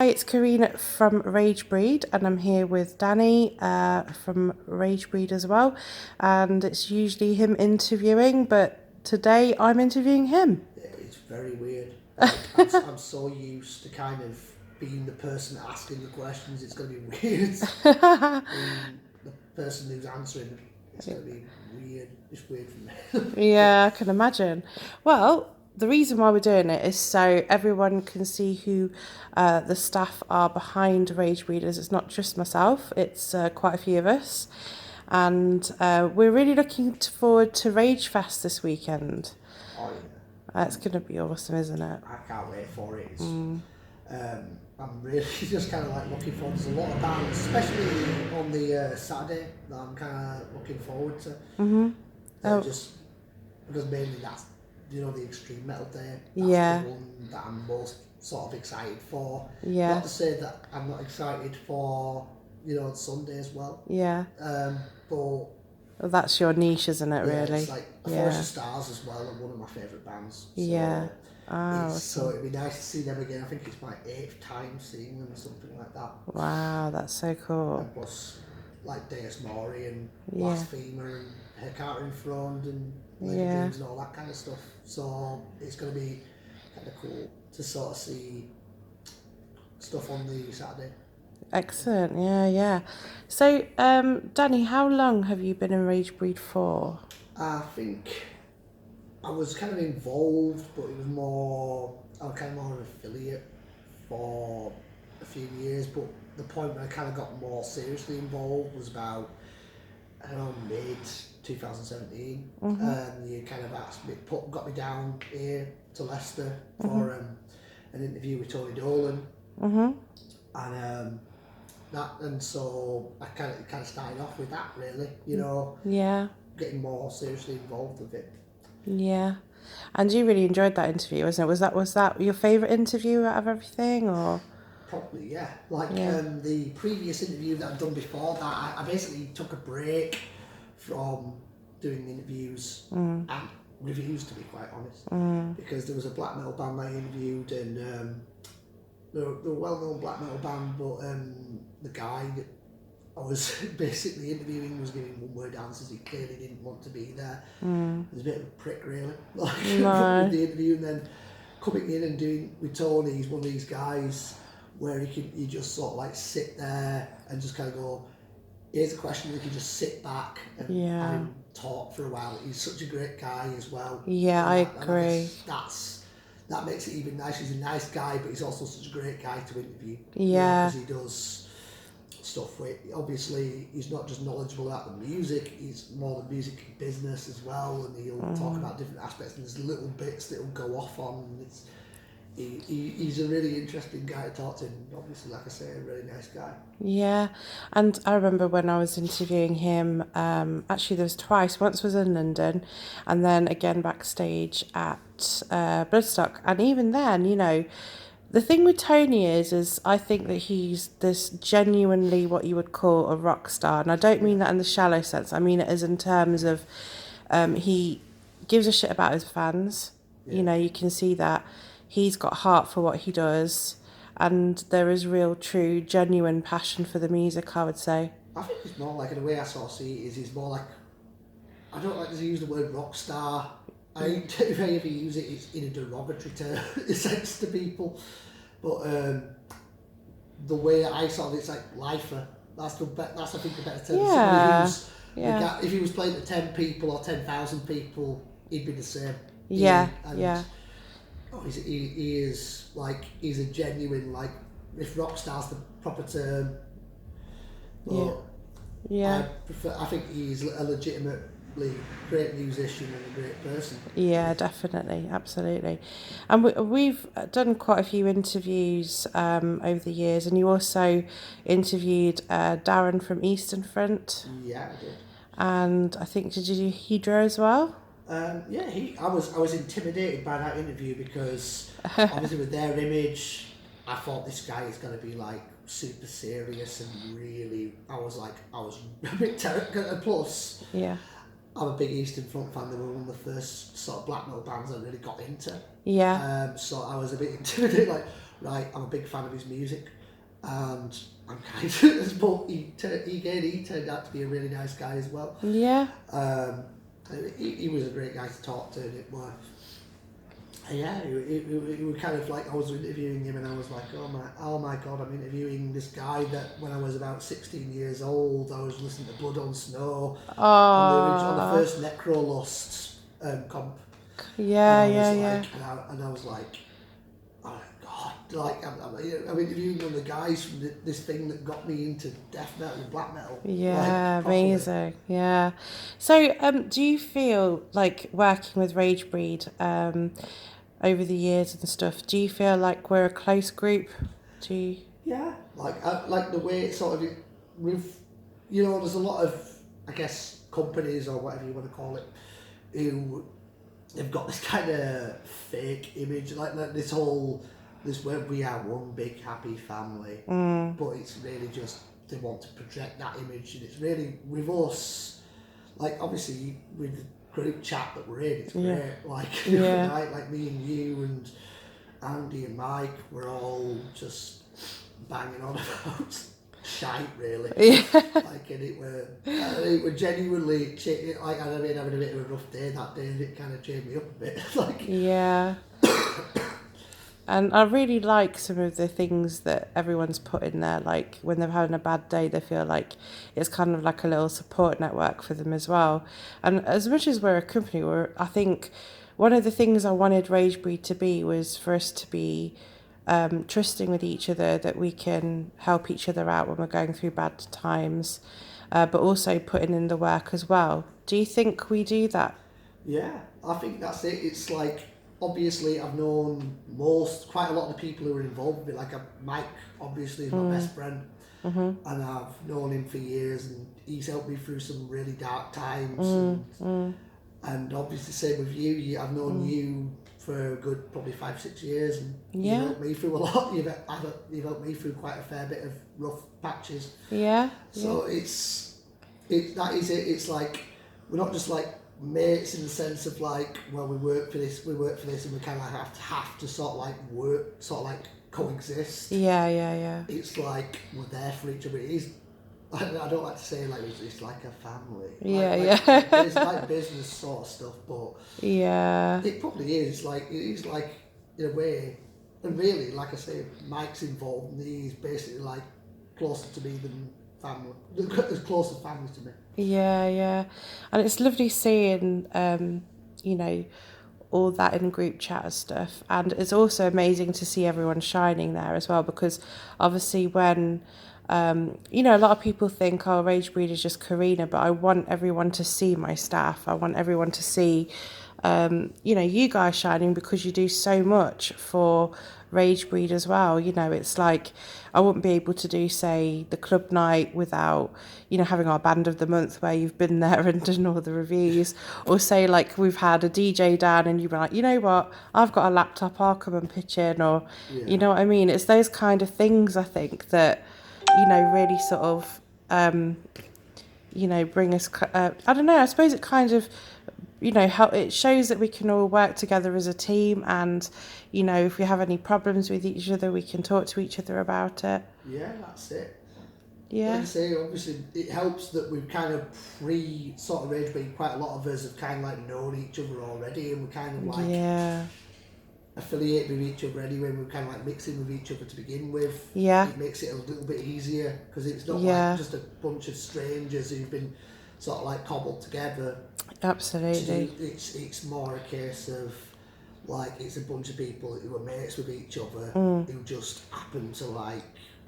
Hi, it's Karina from Rage Breed, and I'm here with Danny from Rage Breed as well. And it's usually him interviewing, but today I'm interviewing him. It's very weird. Like I'm so used to kind of being the person asking the questions. It's going to be weird. Being the person who's answering, it's going to be weird. It's weird for me. Yeah, I can imagine. Well, the reason why we're doing it is so everyone can see who the staff are behind Rage Breeders. It's not just myself, it's quite a few of us. And we're really looking forward to Rage Fest this weekend. Oh yeah, It's going to be awesome, isn't it? I can't wait for it. I'm really just kind of like looking forward. There's a lot of bands, especially on the Saturday, that I'm kind of looking forward to. Just because mainly that's the extreme metal day. That's Yeah. the one that I'm most sort of excited for. Yeah. Not to say that I'm not excited for Sunday as well. Yeah. But Well, that's your niche, isn't it, yeah, really? it's like Yeah. Forest of Stars as well, and one of my favourite bands. So Yeah. Oh, so it'd be nice to see them again. I think it's my 8th time seeing them or something like that. wow, that's so cool. And plus, like Deus Mori and Yeah. Blasphemer and Hecate in front and Lady Yeah. Dreams and all that kind of stuff. So it's going to be kind of cool to sort of see stuff on the Saturday. Excellent. Yeah, yeah. So, Danny, how long have you been in Rage Breed for? I think I was kind of involved, but it was more, I was kind of more an affiliate for a few years, but the point where I kind of got more seriously involved was about, I don't know, mid 2017. You kind of asked me, got me down here to Leicester for an interview with Tony Dolan. And so I kind of started off with that, really, Yeah. getting more seriously involved with it. Yeah. And you really enjoyed that interview, wasn't it? Was that your favourite interview out of everything, or? Probably, yeah. Like Yeah. the previous interview that I'd done before that, I basically took a break from doing interviews and reviews, to be quite honest, because there was a black metal band I interviewed, and they're a well-known black metal band, but the guy that I was basically interviewing was giving one-word answers. He clearly didn't want to be there. He was a bit of a prick, really, like with the interview, and then coming in and doing with Tony. He's one of these guys where you just sort of like sit there and just kind of go, here's a question, you can just sit back and have him talk for a while. He's such a great guy as well. Yeah, I agree. That makes it even nicer. He's a nice guy, but he's also such a great guy to interview. Yeah. Because he does stuff with, obviously, he's not just knowledgeable about the music, he's more the music business as well, and he'll talk about different aspects, and there's little bits that he'll go off on, and he's a really interesting guy to talk to, and obviously, like I say, a really nice guy. Yeah, and I remember when I was interviewing him, actually there was twice. Once was in London, and then again backstage at Bloodstock. And even then, the thing with Tony is I think that he's this genuinely what you would call a rock star. And I don't mean that in the shallow sense. I mean it as in terms of he gives a shit about his fans. Yeah. You can see that he's got heart for what he does. And there is real, true, genuine passion for the music, I would say. I think it's more like, in the way I sort of see it, is he's more like, I don't like to use the word rock star. If I ever use it, it's in a derogatory sense to people. But the way I sort of, it's like lifer. That's I think the better term. Yeah. Somebody who's, if he was playing to 10 people or 10,000 people, he'd be the same. Yeah, And, yeah. Oh, he is like, he's a genuine, like, if rock star's the proper term. But Yeah. I think he's a legitimately great musician and a great person. Yeah, definitely, absolutely. And we've done quite a few interviews over the years, and you also interviewed Darren from Eastern Front. Yeah, I did. And I think, did you do Hydra as well? I was intimidated by that interview because obviously with their image, I thought this guy is going to be like super serious and really. I was a bit terrified. Plus, Yeah. I'm a big Eastern Front fan. They were one of the first sort of black metal bands I really got into. Yeah. So I was a bit intimidated, like, right, I'm a big fan of his music, and I'm kind of, but he turned out to be a really nice guy as well. Yeah. He was a great guy to talk to, and it was, yeah, it was kind of like I was interviewing him, and I was like, oh my God, I'm interviewing this guy that when I was about 16 years old, I was listening to Blood on Snow on the first Necrolust comp. Yeah, and I was yeah, like, yeah. and I was like, oh my God, like I'm interviewing one of the guys from this thing that got me into death metal and black metal. Yeah, like, properly. amazing. Yeah. So, do you feel like working with Ragebreed over the years and stuff? Do you feel like we're a close group? Do you? Yeah, like the way it sort of with, you know, there's a lot of, I guess, companies or whatever you want to call it, who they've got this kind of fake image, like this where we are one big happy family, but it's really just they want to project that image, and it's really with us, like obviously with the group chat that we're in, it's great. Like the other night, like me and you and Andy and Mike, we're all just banging on about shite, really. Yeah. Like, and it were genuinely, like, I'd been having a bit of a rough day that day, and it kind of cheered me up a bit. Like, Yeah. And I really like some of the things that everyone's put in there. Like when they're having a bad day, they feel like it's kind of like a little support network for them as well. And as much as we're a company, I think one of the things I wanted Ragebreed to be was for us to be trusting with each other, that we can help each other out when we're going through bad times, but also putting in the work as well. Do you think we do that? yeah, I think that's it. It's like, obviously I've known quite a lot of the people who are involved with it. Like Mike, obviously, is my best friend, and I've known him for years, and he's helped me through some really dark times. And obviously, same with you. I've known you for a good probably 5-6 years, and you've helped me through a lot. You've helped me through quite a fair bit of rough patches. Yeah. So that is it. It's like we're not just like mates in the sense of like, well, we work for this, and we kind of like have to sort of like work, sort of like coexist. Yeah. It's like we're there for each other. It is. I don't like to say like it's like a family. It's like business sort of stuff, but it probably is. Like it is like in a way, and really, like I say, Mike's involved, and he's basically like closer to me than family, as close as family to me. Yeah. And it's lovely seeing, you know, all that in group chat and stuff. And it's also amazing to see everyone shining there as well, because obviously when, you know, a lot of people think, oh, Ragebreed is just Karina, but I want everyone to see my staff. I want everyone to see, you know, you guys shining, because you do so much for Ragebreed as well. You know, it's like I wouldn't be able to do, say, the club night without, you know, having our band of the month where you've been there and done all the reviews, or say like we've had a DJ down and you've been like, you know what, I've got a laptop, I'll come and pitch in, or you know what I mean. It's those kind of things, I think, that, you know, really sort of you know, bring us, I don't know, I suppose it kind of, you know, how it shows that we can all work together as a team, and, you know, if we have any problems with each other, we can talk to each other about it. Yeah, that's it. Yeah. Like I say, obviously it helps that we've kind of sort of rage, but quite a lot of us have kind of like known each other already, and we're kind of like affiliated with each other anyway. We're kind of like mixing with each other to begin with. Yeah. It makes it a little bit easier, because it's not like just a bunch of strangers who've been sort of like cobbled together. Absolutely. It's more a case of like it's a bunch of people who are mates with each other, who just happen to like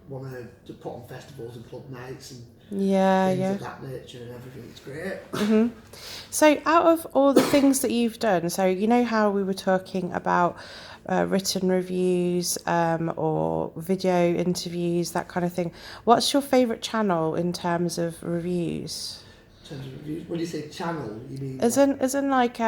want to put on festivals and club nights and things of that nature, and everything. It's great. So out of all the things that you've done, so you know how we were talking about written reviews or video interviews, that kind of thing, what's your favourite channel in terms of reviews? When you say channel, you mean as in like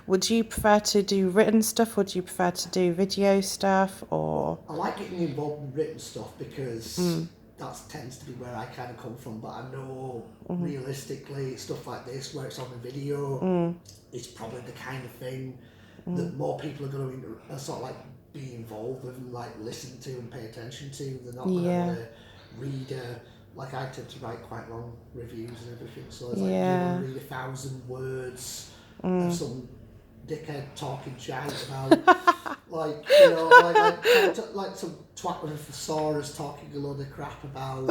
would you prefer to do written stuff, or do you prefer to do video stuff? Or I like getting involved in written stuff, because that tends to be where I kind of come from, but I know realistically stuff like this where it's on the video, it's probably the kind of thing that more people are going to sort of like be involved with and like listen to and pay attention to. They're not going to want to read like I tend to write quite long reviews and everything, so it's like you want to read 1,000 words of some dickhead talking shite about like, you know, like some twat with a thesaurus talking a load of crap about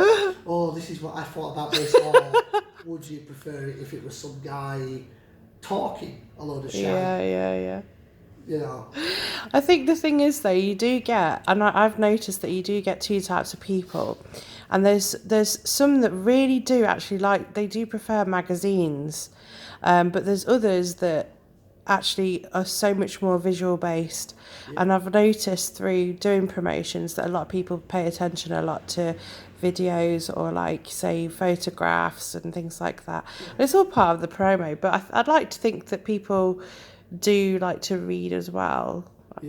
oh, this is what I thought about this, or would you prefer it if it was some guy talking a load of shit? Yeah. You know, I think the thing is though, you do get, and I've noticed that you do get two types of people, and there's some that really do actually like, they do prefer magazines, but there's others that actually are so much more visual based. And I've noticed through doing promotions that a lot of people pay attention a lot to videos or like say photographs and things like that. And it's all part of the promo, but I'd like to think that people do like to read as well,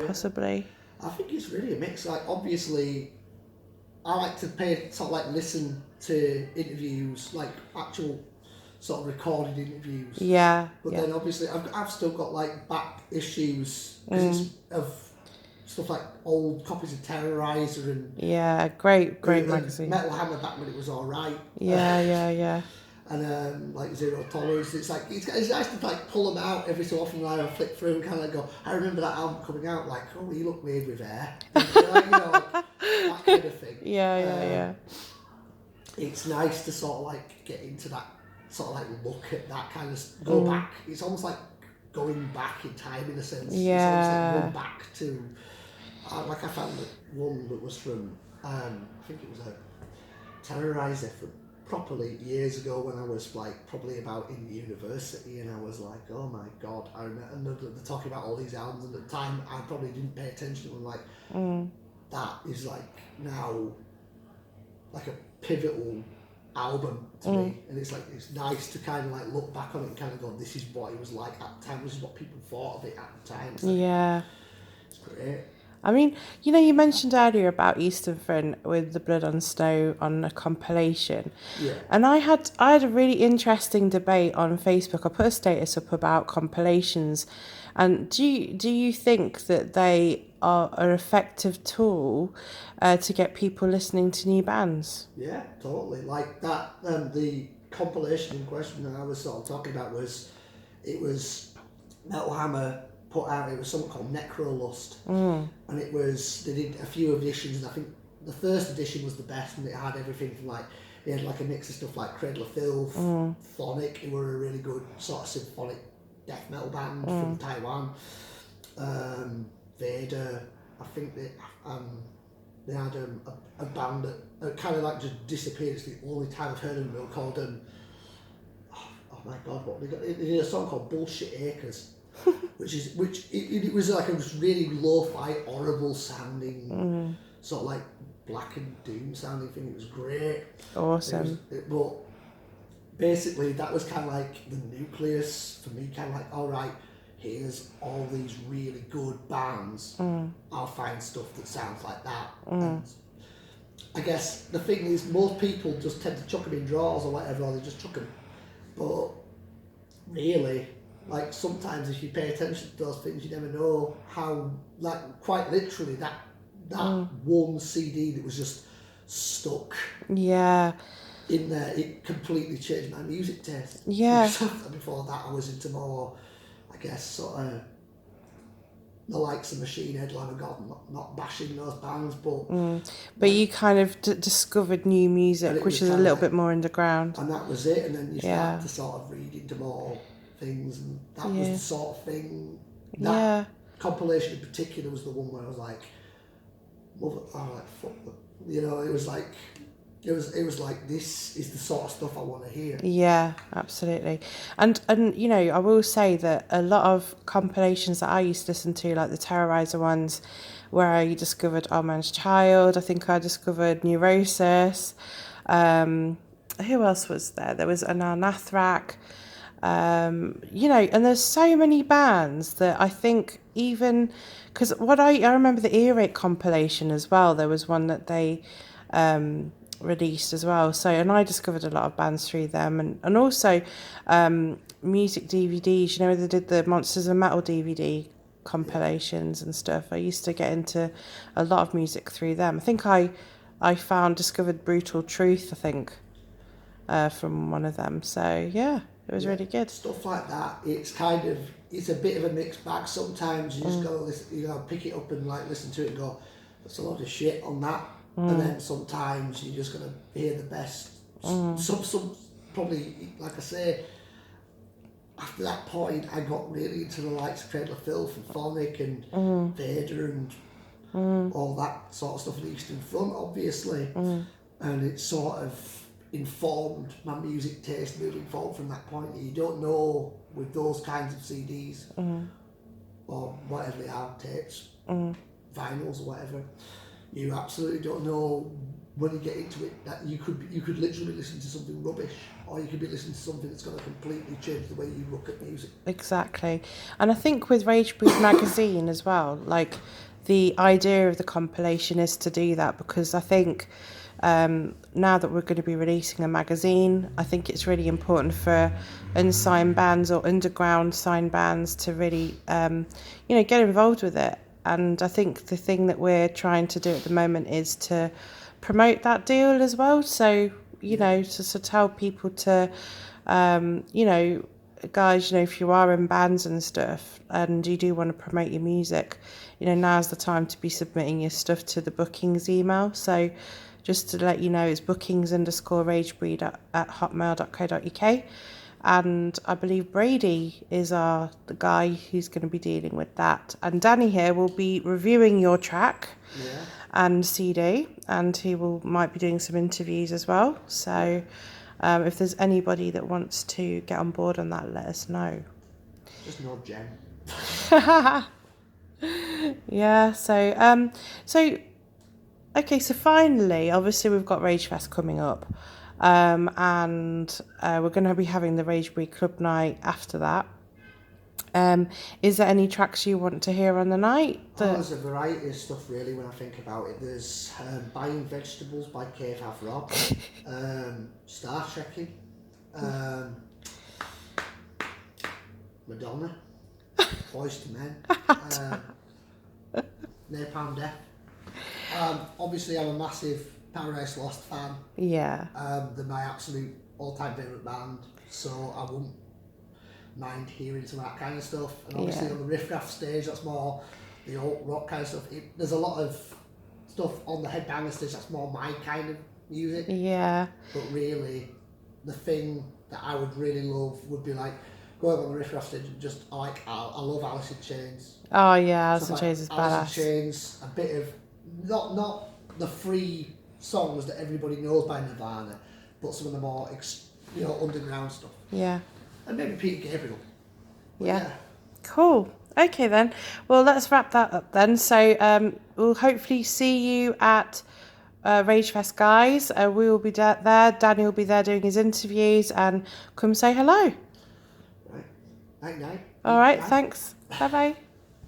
possibly. I think it's really a mix. Like obviously I like to sort of like listen to interviews, like actual sort of recorded interviews. Yeah. But then obviously I've still got like back issues because it's of stuff like old copies of Terrorizer and great magazine. Metal Hammer back when it was all right. Yeah. And like Zero Tolerance. It's like it's nice to like pull them out every so often. Like I flick through and kind of go, I remember that album coming out. Like, oh, you look weird with hair. Like, you know, like, that kind of thing. Yeah. It's nice to sort of like get into that sort of like look at that kind of go back. It's almost like going back in time in a sense. Yeah. It's almost like going back to like I found one that was from I think it was a Terrorizer from properly years ago when I was like probably about in university, and I was like, oh my god, I remember, and they're talking about all these albums, and at the time I probably didn't pay attention to them. Like that is like now like a pivotal album to me, and it's like it's nice to kind of like look back on it and kind of go, this is what it was like at the time, this is what people thought of it at the time. It's like, it's great. I mean, you know, you mentioned earlier about Eastern Front with the Blood on Snow on a compilation. Yeah. And I had a really interesting debate on Facebook. I put a status up about compilations. And do you think that they are an effective tool to get people listening to new bands? Yeah, totally. Like that, the compilation in question that I was sort of talking about was Metal Hammer put out, it was something called Necrolust, and it was, they did a few editions, and I think the first edition was the best, and it had everything from like, it had like a mix of stuff like Cradle of Filth, Phonic, who were a really good sort of symphonic death metal band from Taiwan, Vader, I think they had a band that kind of like just disappeared. It's the only time I've heard of them. They were called oh my god, what they got? They did a song called Bullshit Acres, which it was like a really lo-fi, horrible sounding, sort of like Black and Doom sounding thing. It was great. Awesome. But basically, that was kind of like the nucleus for me. Kind of like, all right, here's all these really good bands. I'll find stuff that sounds like that. And I guess the thing is, most people just tend to chuck them in drawers or whatever, or they just chuck them. But really, like sometimes if you pay attention to those things, you never know how, like quite literally, that one CD that was just stuck in there, it completely changed my music taste. Before that, I was into more, I guess, sort of the likes of Machine Head, Lamb of God, not bashing those bands, but you kind of discovered new music, which is a little bit more underground. And that was it, and then you start to sort of read into more things, and that was the sort of thing. That compilation in particular was the one where I was like, fuck them. You know, it was like, it was like, this is the sort of stuff I want to hear. Yeah, absolutely. And you know, I will say that a lot of compilations that I used to listen to, like the Terrorizer ones, where I discovered Old Man's Child, I think I discovered Neurosis. Who else was there? There was Anal Nathrak. You know, and there's so many bands that I think even, because what I remember the Earache compilation as well, there was one that they released as well. So, and I discovered a lot of bands through them, and also music DVDs. You know, they did the Monsters of Metal DVD compilations and stuff. I used to get into a lot of music through them. I think I discovered Brutal Truth, I think, from one of them. So yeah, it was really good. Stuff like that. It's a bit of a mixed bag. Sometimes you just gotta listen, you gotta pick it up and like listen to it and go, there's a lot of shit on that. And then sometimes you're just gonna hear the best. Some probably, like I say, after that point I got really into the likes of Cradle of Filth and Phonic and Vader and all that sort of stuff, and Eastern Front obviously, and it sort of informed my music taste moving forward from that point. You don't know with those kinds of CDs or whatever they are, tapes, vinyls or whatever, you absolutely don't know when you get into it that you could literally listen to something rubbish, or you could be listening to something that's going to completely change the way you look at music. Exactly. And I think with Rage Breed magazine as well, like the idea of the compilation is to do that, because I think now that we're going to be releasing a magazine, I think it's really important for unsigned bands or underground signed bands to really, get involved with it. And I think the thing that we're trying to do at the moment is to promote that deal as well. So, to tell people to, guys, if you are in bands and stuff and you do want to promote your music, now's the time to be submitting your stuff to the bookings email. So just to let you know, it's bookings_ragebreed at hotmail.co.uk. And I believe Brady is the guy who's going to be dealing with that. And Danny here will be reviewing your track and CD, and he might be doing some interviews as well. So if there's anybody that wants to get on board on that, let us know. Just no Jen. Yeah, okay, so finally, obviously we've got Rage Fest coming up, and we're going to be having the Rage Breed Club night after that. Is there any tracks you want to hear on the night? There's a variety of stuff really when I think about it. There's Buying Vegetables by Cave Have Rob, Star Trekking, Madonna, Boyz II Men, Napalm Death. Obviously I'm a massive Paradise Lost fan. Yeah. They're my absolute all-time favourite band, so I wouldn't mind hearing some of that kind of stuff. And obviously on the Riff Raff stage, that's more the alt rock kind of stuff. There's a lot of stuff on the Headbanger stage that's more my kind of music. Yeah. But really, the thing that I would really love would be like going on the Riff Raff stage and just I love Alice in Chains. Oh yeah, Alice in Chains is badass. Alice in Chains, a bit of not the free songs that everybody knows by Nirvana, but some of the more underground stuff. Yeah. And maybe Peter Gabriel. Yeah. Cool. Okay then. Well, let's wrap that up then. So we'll hopefully see you at Rage Fest, guys. We will be there. Danny will be there doing his interviews, and come say hello. Right. Night. All right. Thanks. Bye bye.